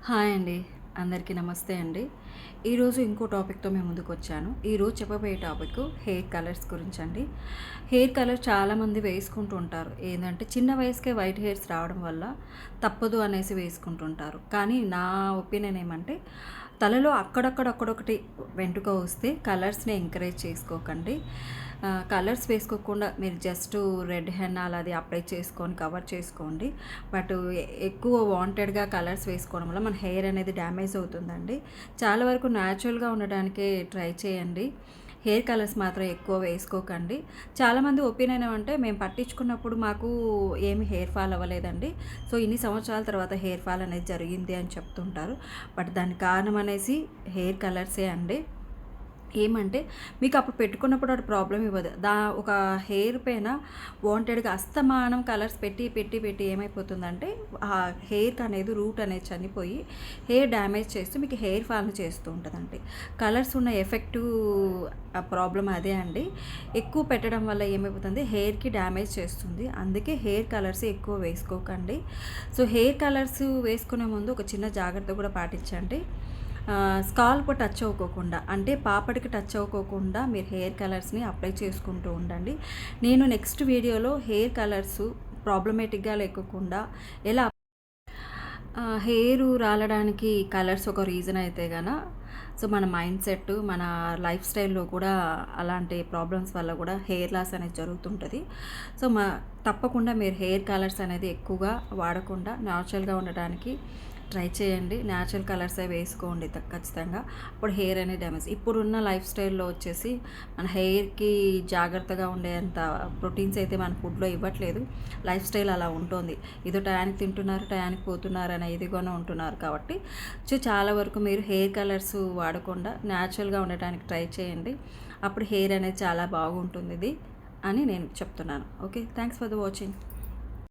Hi అండి. అందరికీ నమస్తే అండి. ఈరోజు ఇంకో టాపిక్‌తో మీ ముందుకొచ్చాను. ఈరోజు చెప్పబోయే టాపిక్ హెయిర్ కలర్స్ గురించండి. హెయిర్ కలర్ చాలామంది వేసుకుంటూ ఉంటారు. ఏందంటే చిన్న వయసుకే వైట్ హెయిర్స్ రావడం వల్ల తప్పదు అనేసి వేసుకుంటుంటారు. కానీ నా ఒపీనియన్ ఏమంటే తలలో అక్కడొకటి వెంట్రుక వస్తే కలర్స్‌ని ఎంకరేజ్ చేసుకోకండి. కలర్స్ వేసుకోకుండా మీరు జస్ట్ రెడ్ హెన్నా అది అప్లై చేసుకొని కవర్ చేసుకోండి. బట్ ఎక్కువ వాంటెడ్‌గా కలర్స్ వేసుకోవడం వల్ల మన హెయిర్ అనేది డ్యామేజ్ అవుతుందండి. చాలా వరకు న్యాచురల్‌గా ఉండడానికే ట్రై చేయండి. హెయిర్ కలర్స్ మాత్రం ఎక్కువ వేసుకోకండి. చాలామంది ఒపీనియన్ ఏమంటే మేము పట్టించుకున్నప్పుడు మాకు ఏమి హెయిర్ ఫాల్ అవ్వలేదండి. సో ఇన్ని సంవత్సరాల తర్వాత హెయిర్ ఫాల్ అనేది జరిగింది అని చెప్తుంటారు. బట్ దానికి కారణం అనేసి హెయిర్ కలర్సే అండి. ఏమంటే మీకు అప్పుడు పెట్టుకున్నప్పుడు అది ప్రాబ్లమ్ ఇవ్వదు. ఒక హెయిర్ పైన వాంటెడ్‌గా అస్తమానం కలర్స్ పెట్టి ఏమైపోతుందంటే ఆ హెయిర్‌కి అనేది రూట్ అనేది చనిపోయి హెయిర్ డ్యామేజ్ చేస్తూ మీకు హెయిర్ ఫాల్‌ని చేస్తూ ఉంటదండి. కలర్స్ ఉన్న ఎఫెక్టివ్ ప్రాబ్లమ్ అదే అండి. ఎక్కువ పెట్టడం వల్ల ఏమైపోతుంది హెయిర్‌కి డ్యామేజ్ చేస్తుంది. అందుకే హెయిర్ కలర్స్ ఎక్కువ వేసుకోకండి. సో హెయిర్ కలర్స్ వేసుకునే ముందు ఒక చిన్న జాగ్రత్త కూడా పాటించండి. స్కాల్ప్ టచ్ అవ్వకోకుండా అంటే పాపడికి టచ్ అవ్వకోకుండా మీరు హెయిర్ కలర్స్ని అప్లై చేసుకుంటూ ఉండండి. నేను నెక్స్ట్ వీడియోలో హెయిర్ కలర్స్ ప్రాబ్లమేటిక్గా లేకోకుండా ఎలా హెయిర్ రాలడానికి కలర్స్ ఒక రీజన్ అయితే గన సో మన మైండ్ సెట్ మన లైఫ్ స్టైల్లో కూడా అలాంటి ప్రాబ్లమ్స్ వల్ల కూడా హెయిర్ లాస్ అనేది జరుగుతుంటుంది. సో తప్పకుండా మీరు హెయిర్ కలర్స్ అనేది ఎక్కువగా వాడకుండా న్యాచురల్గా ఉండడానికి ట్రై చేయండి. న్యాచురల్ కలర్సే వేసుకోండి ఖచ్చితంగా. అప్పుడు హెయిర్ అనేది డ్యామేజ్ ఇప్పుడున్న లైఫ్ స్టైల్లో వచ్చేసి మన హెయిర్కి జాగ్రత్తగా ఉండేంత ప్రోటీన్స్ అయితే మన ఫుడ్లో ఇవ్వట్లేదు. లైఫ్ స్టైల్ అలా ఉంటుంది. ఏదో టయానికి తింటున్నారు టయానికి పోతున్నారు అనే ఇదిగానే ఉంటున్నారు కాబట్టి సో చాలా వరకు మీరు హెయిర్ కలర్స్ వాడకుండా న్యాచురల్గా ఉండటానికి ట్రై చేయండి. అప్పుడు హెయిర్ అనేది చాలా బాగుంటుంది ఇది అని నేను చెప్తున్నాను. Okay, thanks for the watching.